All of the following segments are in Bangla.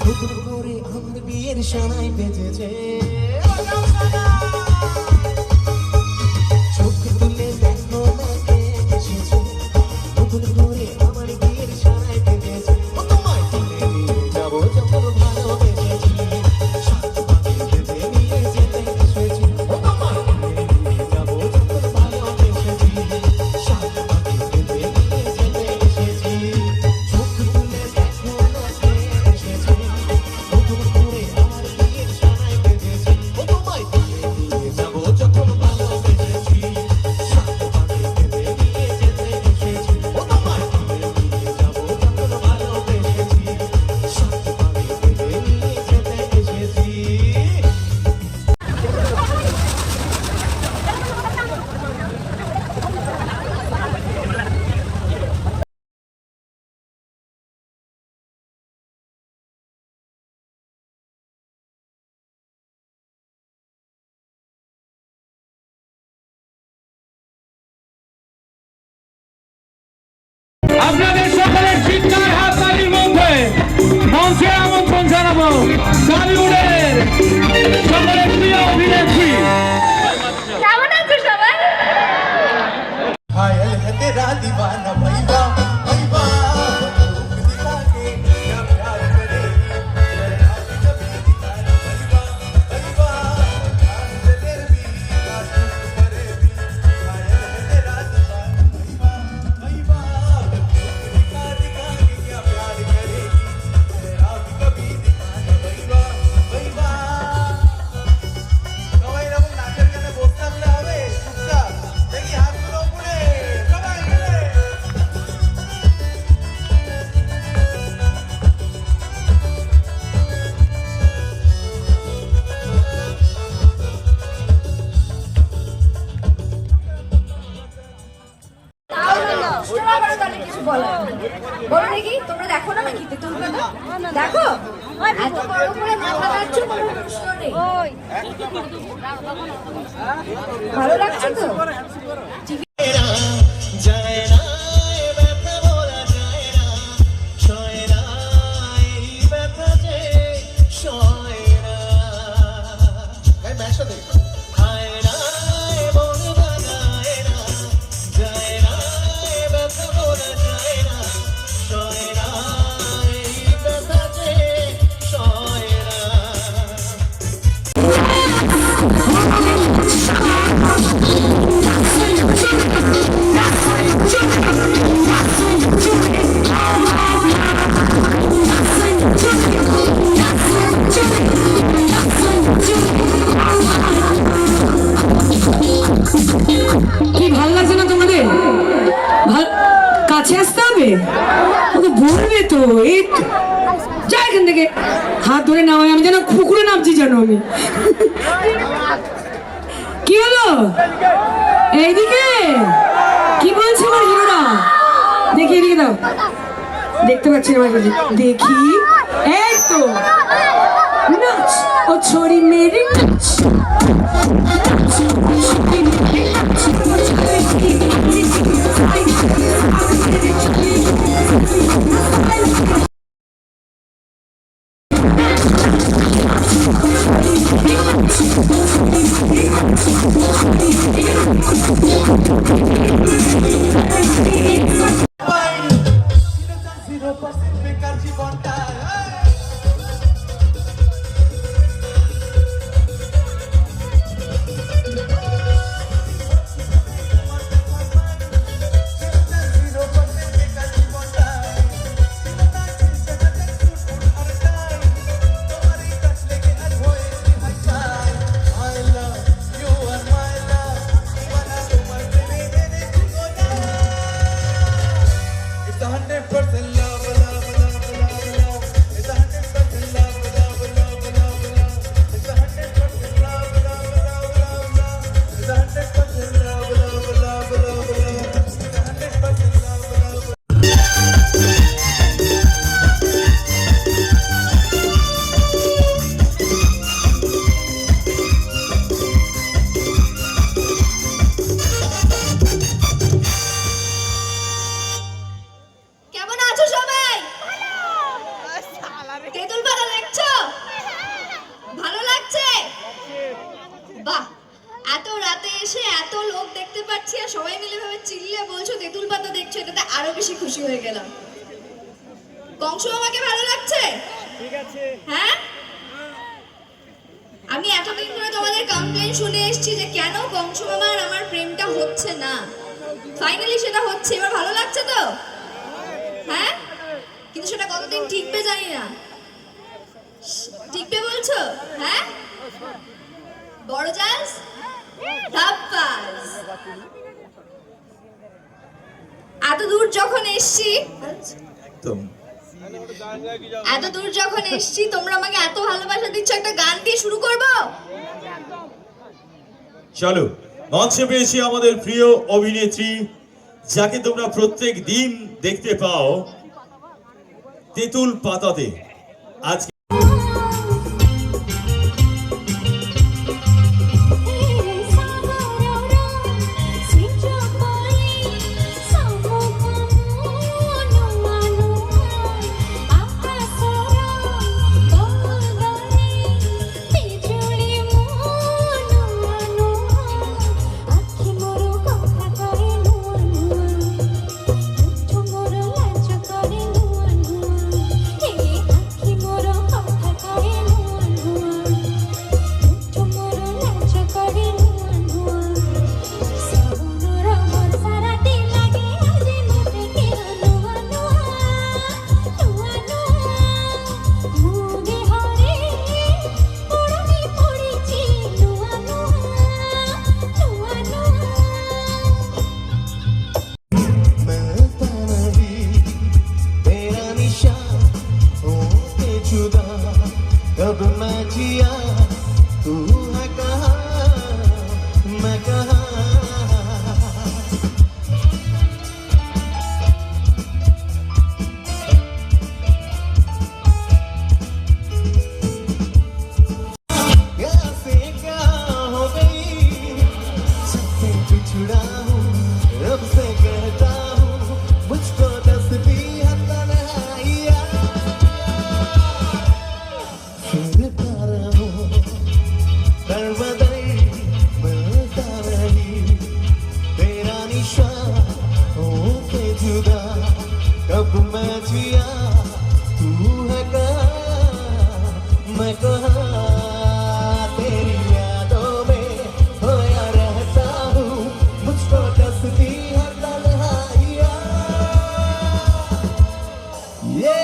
নতুন করে আমার বিয়ের সানাই বেজেছে চোখ তুলে দেখো না কে এসেছে নতুন করে আমার বিয়ের সানাই বেজেছে ও তোমায় তুলে নিয়ে যাবো যখন ভালোবেসেছি সাত পাকে বেঁধে নিয়ে যেতে এসেছি ও তোমায় তুলে নিয়ে যাবো যখন ভালোবেসেছি সাত পাকে বেঁধে নিয়ে যেতে এসেছি চোখ তুলে দেখো না কে এসেছে নতুন করে আমার বিয়ের সানাই বেজেছে ও তোমায় তুলে নিয়ে যাবো যখন ভালোবেসেছি সাত পাকে বেঁধে নিয়ে যেতে এসেছি ও তোমায় তুলে নিয়ে যাবো যখন ভালোবেসেছি সাত পাকে বেঁধে নিয়ে যেতে এসেছি আপনাদের সকলের চিৎকার হাততালির মধ্যে মঞ্চে আমন্ত্রণ জানাবো বলিউডের সকলের প্রিয় অভিনেত্রী। কেমন আছো সবাই? घायल है तेरा दीवाना भैया भैया रूप दिखा के क्या प्यार करेगी जरा कभी दिखाना भैया भैया जान से तेरे भी काटूं करेगी घायल है तेरा दीवाना भैया भैया रूप दिखा दिखा के क्या प्यार करेगी जरा कभी दिखाना भैया भैया সবাই এরকম নাচের গানে বসে থাকলে হবে চুপচাপ দেখি হাতগুলো উপরে সবাই মিলে কিছু বলার নেই। বলো দেখি, তোমরা দেখো না নাকি তেঁতুলপাতা? দেখো এত বড় করে মাথা কাটছো, কোনো প্রশ্ন নেই। ভালো লাগছে তো? যায় না এ ব্যথা বলা যায় না সয় না এই ব্যথা যে সয় না গাই ম্যাচটা দেখো হায় না এ মন ভাঙায় না যায় না এ ব্যথা বলা যায় না সয় না এই ব্যথা যে সয় না কি ভাল লাগছে না তোমাদের? কাছে আসতে হবে, ও তো বলবে তো। এই যা এখান থেকে, হাত ধরে নামাই, আমি যেন পুকুরে নামছি জানো আমি। কি হলো এইদিকে? কি বলছে আমার হিরোরা? দেখি এদিকে দাও, দেখতে পাচ্ছি না আমার দেখি। এই তো নাচ ও ছোড়ি মেরে নাচ বেকার জীবনটা হয়ে গেলাম। কংস মামাকে ভালো লাগছে? হ্যাঁ, আমি এতদিন ধরে তোমাদের কমপ্লেন শুনে এসেছি যে কেন কংস মামার আমার প্রেমটা হচ্ছে না। ফাইনালি সেটা হচ্ছে, এবার ভালো লাগছে তো? হ্যাঁ, কিন্তু সেটা কতদিন টিকবে জানি না। টিকবে বলছো? হ্যাঁ, বড় জাস ধাপ্পাস। এত দূর যখন এসছি তোমরা আমাকে এত ভালোবাসা দিচ্ছ, একটা গান দিয়ে শুরু করবো? চলো, মঞ্চে পেয়েছি আমাদের প্রিয় অভিনেত্রী, যাকে তোমরা প্রত্যেক দিন দেখতে পাও তেঁতুল পাতাতে। আজকে कब मैं जिया तू है कहाँ मैं कहाँ कैसे क्या हो गई सबसे बिछड़ा हूँ रब से कहता हूँ मुझको तस्बीह है तन्हाइया फिरता रहूं दर-बदर मिलता रही तेरा निशान होके जुदा कब मैं जिया तू है कहाँ मैं कहाँ तेरी यादों में खोया रहता हूँ मुझको तस्बीह है तन्हाइया ये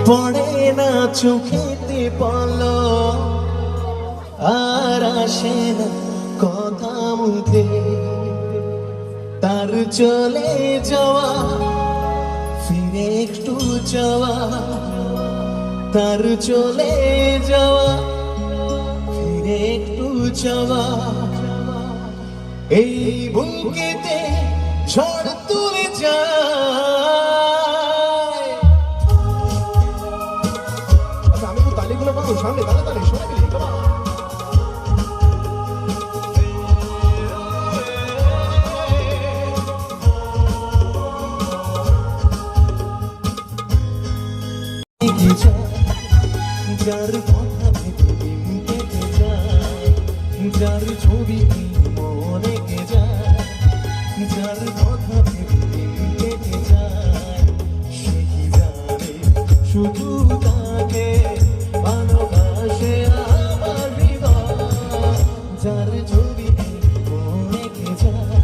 পড়ে না চোখেতে পলো আর আসে না কথা মুখে তার চলে যাওয়া ফিরে একটু যাওয়া তার চলে যাওয়া ফিরে একটু যাওয়া এই বুকেতে ঝড় তুলে যায় আমি তো তালিগুলো পাবো সামনে দাঁড়া দাঁড়ি সবাই মিলে যার কথা ভেবে দিন কেটে যায় যার ছবি মনে কে যায় যার কথা ভেবে দিন কেটে যায় সে কি জানে শুধু তাকে ভালোবাসে আমার হৃদয় যার ছবি মনে কে যায়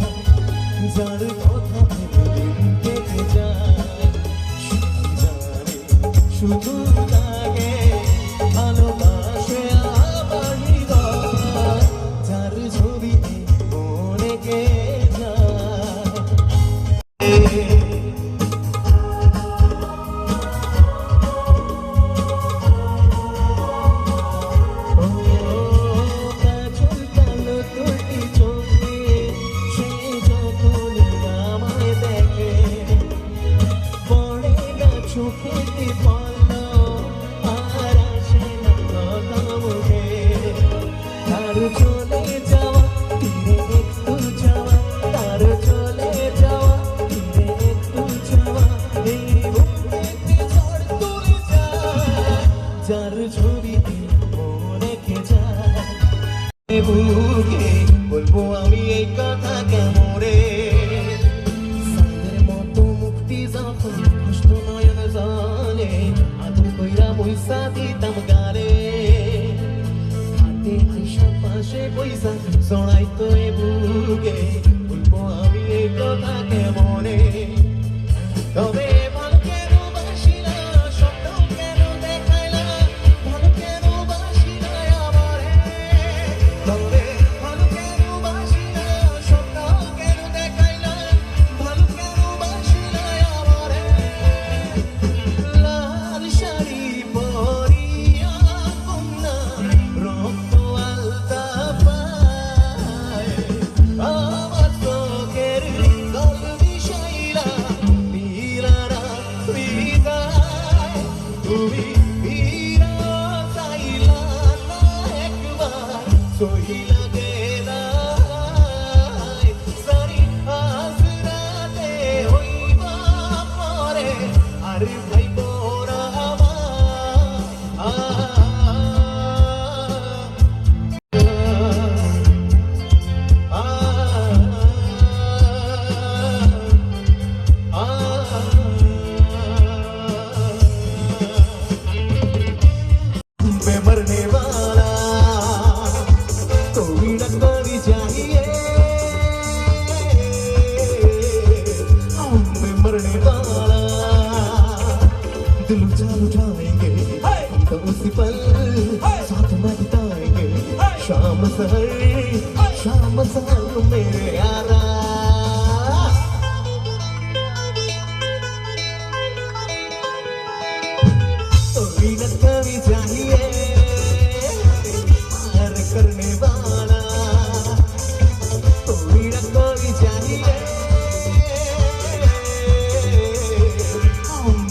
যার কথা ভেবে দিন কেটে যায় সে কি জানে শুধু তাকে ভালোবাসে আমার হৃদয় যার ছবি মনে কে যায় মুখেতে বলো আর আসে না কথা মুখে তার চলে যাওয়া ফিরে একটু যাওয়া তার চলে যাওয়া ফিরে একটু যাওয়া এই বুকেতে ঝড় তুলে যায় যার ছবিতে মনে রেখে যায় বুকে বলবো আমি এই কথা কেমরে সাদের মতো মুক্তি যখন কষ্ট নয়ন জানে আদর কইরা পয়সা দিতাম গারে হাতে আইসা পাশে পয়সা জড়াইতো এ বুকে বলবো আমি এই কথা কেমরে তবে ভালো কেন বাসি না স্বপ্ন কেন দেখাইলা ভালো কেন বাসি না আমারে তবে ভালো কেন বাসি না স্বপ্ন কেন দেখাইলা ভালো কেন বাসি না আমারে লাল শাড়ি পরিয়া কন্যা রক্ত আলতা পায় আমার চোখের জল বিষাইলা নীলারা বিদায় তুমি ফিরা চাইলা না একবার সহিলা গেলাই সারি হাসরাতে হইবা পরে আর ভাই বোরা मैं मरने वाला कोई न कोई चाहिए मैं मरने वाला दिल जान उठाएंगे तो उसी पल साथ में बिताएंगे शाम सहर मेरे यारा कोई न कोई चाहिए प्यार करने वाला कोई न कोई चाहिए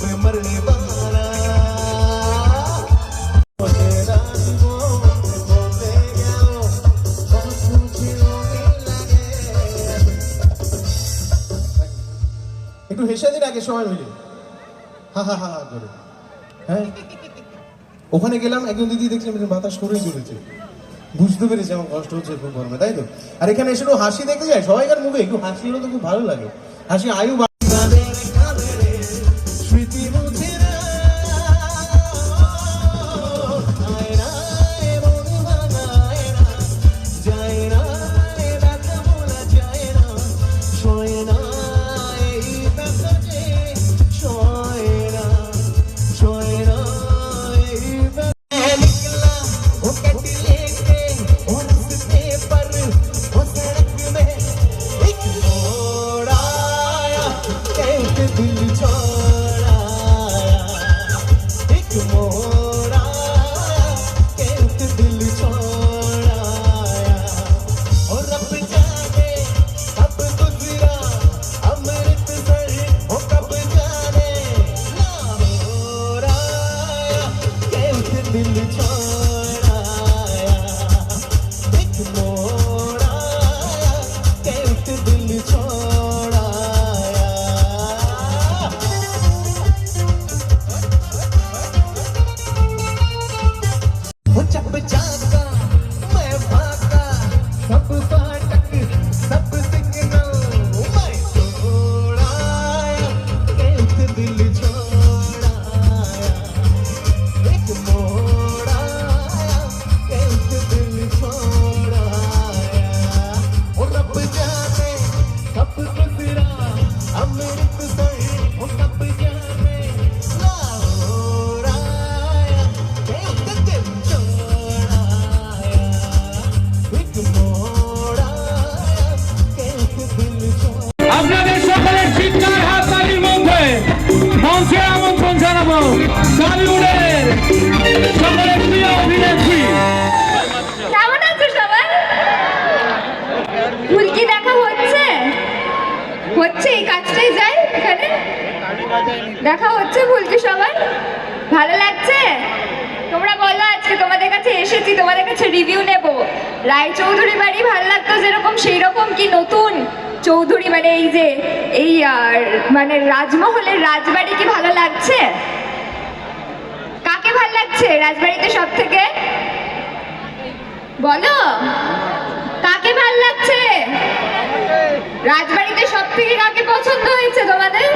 मैं मरने वाला मुझे रात को बोलते जाओ बहुत कुछ होने लगे একটু হেসে দিন আগে সবাই মিলে হা হা হা করে হ্যাঁ ওখানে গেলাম একজন দিদি দেখলাম বাতাস করেই চলেছে বুঝতে পেরেছি আমার কষ্ট হচ্ছে খুব গরমে তাই তো আর এখানে এসে হাসি দেখতে যায় সবাইকার মুখে একটু হাসি হলে তো খুব ভালো লাগে হাসি আয়ু স্মৃতি মুছে না আয় না মন ভাঙায় না যায় না ব্যথা বলা যায় না সয় না এই ব্যথা যে সয় না এই ব্যথা निकला वो कटी लेके और उसके पर वो सड़क में एक मोड़ आया कैसे दिल छोड़ाया एक मोड़ आया कैसे दिल छोड़ाया और अब जाने कब गुजरा अमृतसर वो कब जाने लाहौर आया कैसे दिल छोड़ाया एक मोड़ आया कैसे दिल छोड़ाया वो जब जागा मैं भागा सब फाटक सब सिग्नल मैं छोड़ाया कैसे दिल छोड़ाया एक मोड़ आया দেখা হচ্ছে ভুলকি সবার? ভালো লাগছে? তোমরা বলো, আজকে তোমাদের কাছে এসেছি, তোমাদের কাছে রিভিউ নেব। রায়চৌধুরী বাড়ি ভালো লাগতো যেরকম, সেই রকম কি নতুন চৌধুরী মানে এই যে এই মানে রাজমহলের রাজবাড়ি কি ভালো লাগছে? কাকে ভালো লাগছে রাজবাড়িতে সব থেকে? বলো, কাকে ভালো লাগছে রাজবাড়িতে সব থেকে? কাকে পছন্দ হয়েছে তোমাদের?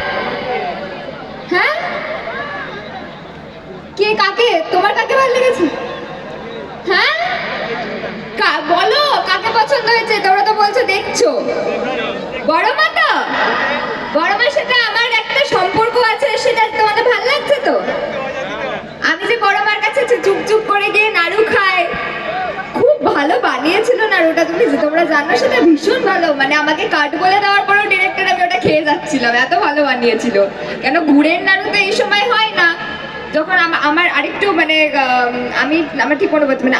হ্যাঁ, কে কাকে, তোমার কাকে ভালো লেগেছে? হ্যাঁ, বলো কাকে পছন্দ হয়েছে? তোমরা তো বলছো দেখছো। বড় মা তো, বড় মার সাথে আমার একটা সম্পর্ক আছে, সেটা তোমাদের ভালো লাগছে তো? আমি যে বড় মার কাছে চুপ চুপ করে গিয়ে নাড়ু খাই, খুব ভালো বানিয়েছিল নাড়ুটা, তোমরা জানো সেটা ভীষণ ভালো। মানে আমাকে কাট বলে দেওয়ার পরেও ডিরেক্টর আমি ওটা খেয়ে যাচ্ছিলাম, এত ভালো বানিয়েছিল। কেন গুড়ের নাড়ু তো এই সময় হয় না, যখন আমার আরেকটু মানে আমার ঠিক মনে পড়ছে, মানে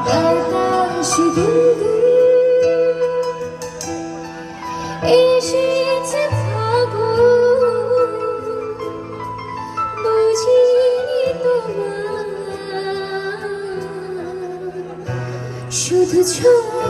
বাতাসে দুলদুল এসেছে ফাগুন, বুঝিনি তোমার শুধু ছোঁয়া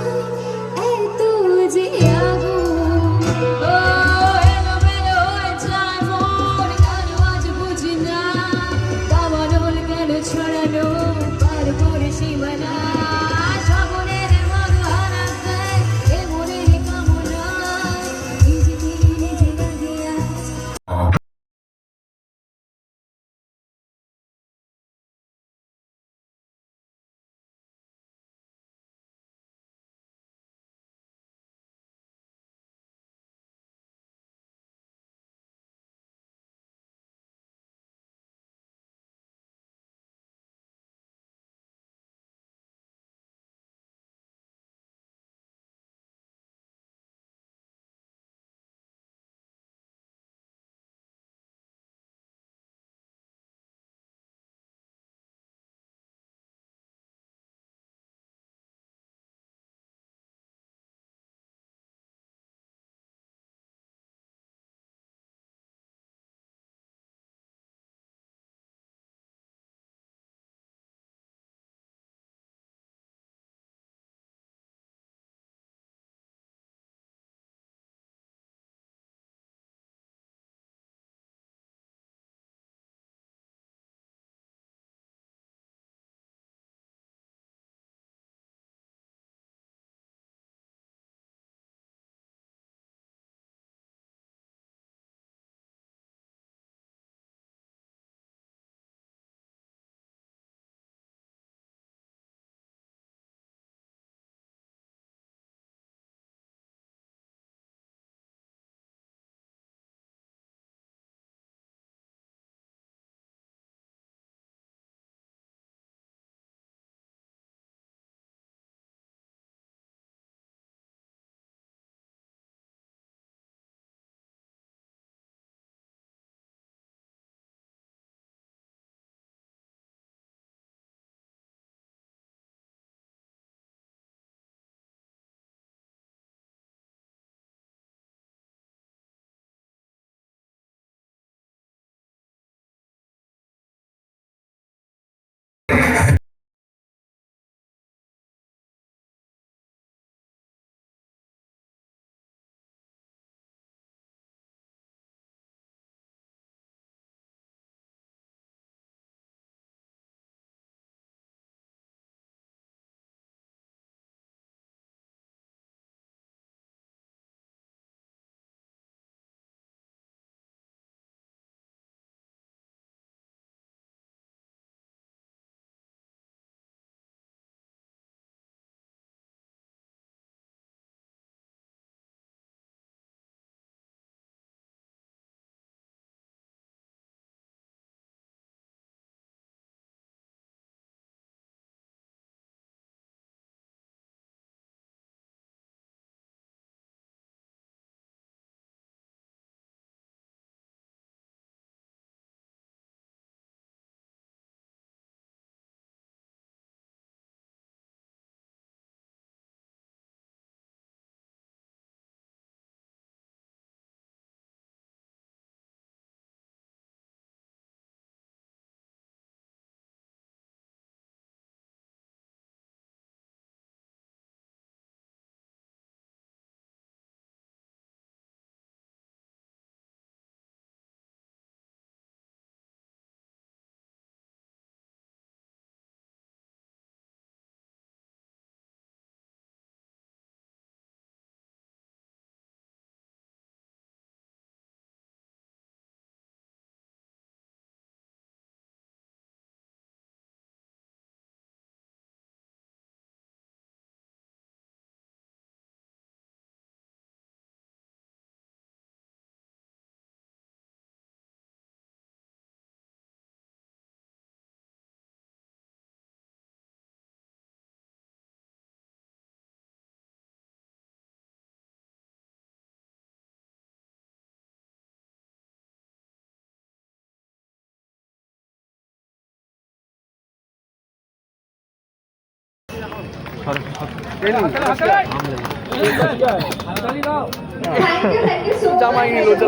থ্যাংক ইউ সো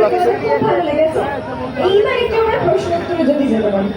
মাচ। ভালো লেগেছে। এইবার একটু আমরা প্রশ্ন উত্তরে যদি যেতে পারি।